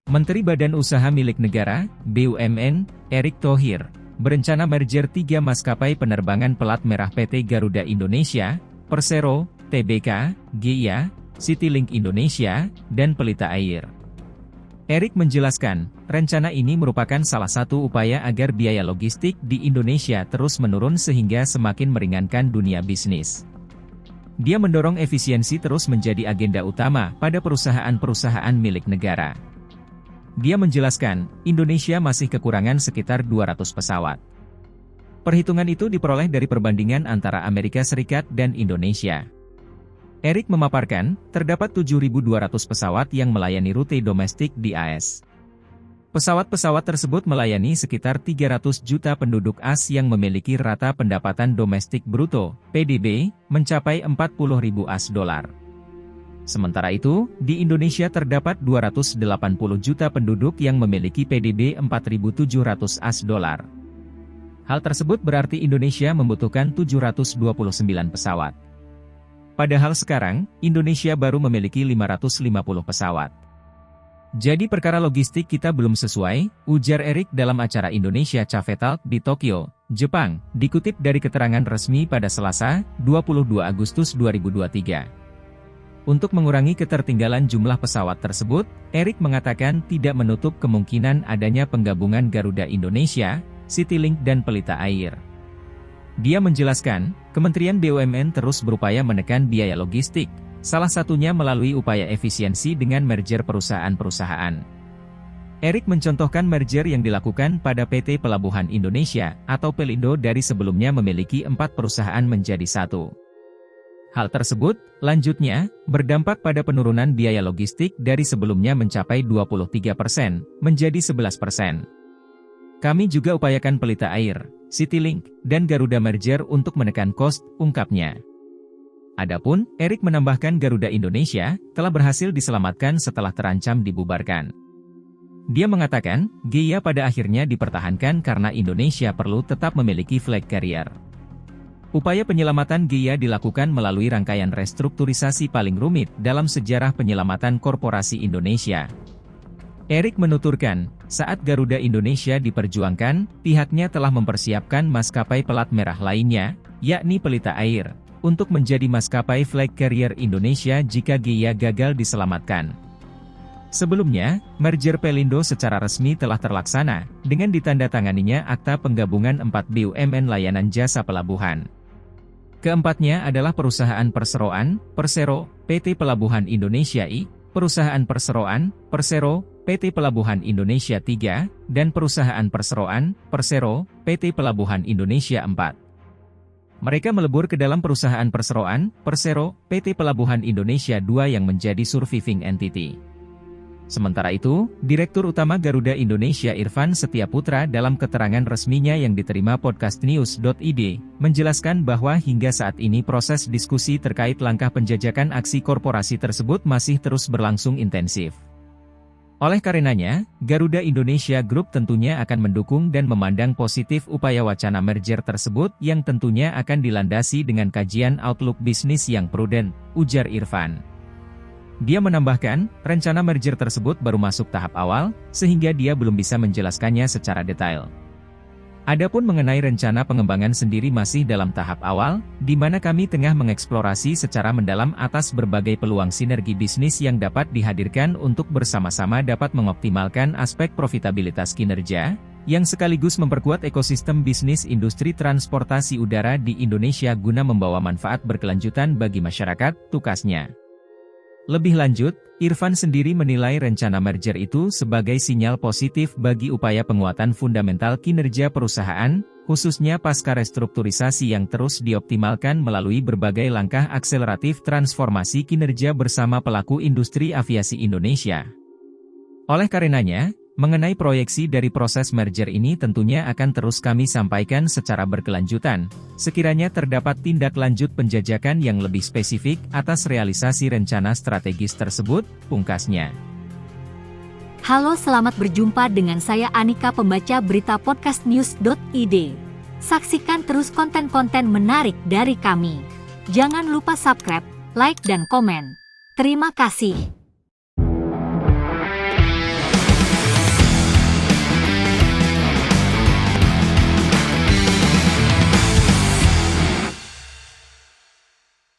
Menteri Badan Usaha Milik Negara, BUMN, Erick Thohir, berencana merger 3 maskapai penerbangan pelat merah PT Garuda Indonesia, Persero, Tbk, GIA, Citylink Indonesia, dan Pelita Air. Erick menjelaskan, rencana ini merupakan salah satu upaya agar biaya logistik di Indonesia terus menurun sehingga semakin meringankan dunia bisnis. Dia mendorong efisiensi terus menjadi agenda utama pada perusahaan-perusahaan milik negara. Dia menjelaskan, Indonesia masih kekurangan sekitar 200 pesawat. Perhitungan itu diperoleh dari perbandingan antara Amerika Serikat dan Indonesia. Erick memaparkan, terdapat 7.200 pesawat yang melayani rute domestik di AS. Pesawat-pesawat tersebut melayani sekitar 300 juta penduduk AS yang memiliki rata pendapatan domestik bruto, PDB, mencapai 40.000 AS dolar. Sementara itu, di Indonesia terdapat 280 juta penduduk yang memiliki PDB 4.700 AS dolar. Hal tersebut berarti Indonesia membutuhkan 729 pesawat. Padahal sekarang, Indonesia baru memiliki 550 pesawat. Jadi perkara logistik kita belum sesuai, ujar Erick dalam acara Indonesia Cafe Talk di Tokyo, Jepang, dikutip dari keterangan resmi pada Selasa, 22 Agustus 2023. Untuk mengurangi ketertinggalan jumlah pesawat tersebut, Erick mengatakan tidak menutup kemungkinan adanya penggabungan Garuda Indonesia, Citylink dan Pelita Air. Dia menjelaskan, Kementerian BUMN terus berupaya menekan biaya logistik, salah satunya melalui upaya efisiensi dengan merger perusahaan-perusahaan. Erick mencontohkan merger yang dilakukan pada PT Pelabuhan Indonesia, atau Pelindo dari sebelumnya memiliki 4 perusahaan menjadi 1. Hal tersebut, lanjutnya, berdampak pada penurunan biaya logistik dari sebelumnya mencapai 23% menjadi 11%. Kami juga upayakan Pelita Air, Citylink, dan Garuda merger untuk menekan cost, ungkapnya. Adapun, Erick menambahkan Garuda Indonesia telah berhasil diselamatkan setelah terancam dibubarkan. Dia mengatakan, GIA pada akhirnya dipertahankan karena Indonesia perlu tetap memiliki flag carrier. Upaya penyelamatan GIA dilakukan melalui rangkaian restrukturisasi paling rumit dalam sejarah penyelamatan korporasi Indonesia. Erick menuturkan, saat Garuda Indonesia diperjuangkan, pihaknya telah mempersiapkan maskapai pelat merah lainnya, yakni Pelita Air, untuk menjadi maskapai flag carrier Indonesia jika GIA gagal diselamatkan. Sebelumnya, merger Pelindo secara resmi telah terlaksana, dengan ditandatanganinya Akta Penggabungan 4 BUMN Layanan Jasa Pelabuhan. Keempatnya adalah Perusahaan Perseroan, Persero, PT Pelabuhan Indonesia I, Perusahaan Perseroan, Persero, PT Pelabuhan Indonesia 3, dan Perusahaan Perseroan, Persero, PT Pelabuhan Indonesia 4. Mereka melebur ke dalam Perusahaan Perseroan, Persero, PT Pelabuhan Indonesia 2 yang menjadi surviving entity. Sementara itu, Direktur Utama Garuda Indonesia Irfan Setiaputra dalam keterangan resminya yang diterima podcastnews.id, menjelaskan bahwa hingga saat ini proses diskusi terkait langkah penjajakan aksi korporasi tersebut masih terus berlangsung intensif. Oleh karenanya, Garuda Indonesia Group tentunya akan mendukung dan memandang positif upaya wacana merger tersebut yang tentunya akan dilandasi dengan kajian outlook bisnis yang prudent, ujar Irfan. Dia menambahkan, rencana merger tersebut baru masuk tahap awal, sehingga dia belum bisa menjelaskannya secara detail. Adapun mengenai rencana pengembangan sendiri masih dalam tahap awal, di mana kami tengah mengeksplorasi secara mendalam atas berbagai peluang sinergi bisnis yang dapat dihadirkan untuk bersama-sama dapat mengoptimalkan aspek profitabilitas kinerja, yang sekaligus memperkuat ekosistem bisnis industri transportasi udara di Indonesia guna membawa manfaat berkelanjutan bagi masyarakat, tukasnya. Lebih lanjut, Irfan sendiri menilai rencana merger itu sebagai sinyal positif bagi upaya penguatan fundamental kinerja perusahaan, khususnya pasca restrukturisasi yang terus dioptimalkan melalui berbagai langkah akseleratif transformasi kinerja bersama pelaku industri aviasi Indonesia. Oleh karenanya, mengenai proyeksi dari proses merger ini tentunya akan terus kami sampaikan secara berkelanjutan, sekiranya terdapat tindak lanjut penjajakan yang lebih spesifik atas realisasi rencana strategis tersebut, pungkasnya. Halo, selamat berjumpa dengan saya Anika, pembaca berita podcastnews.id. Saksikan terus konten-konten menarik dari kami. Jangan lupa subscribe, like dan komen. Terima kasih.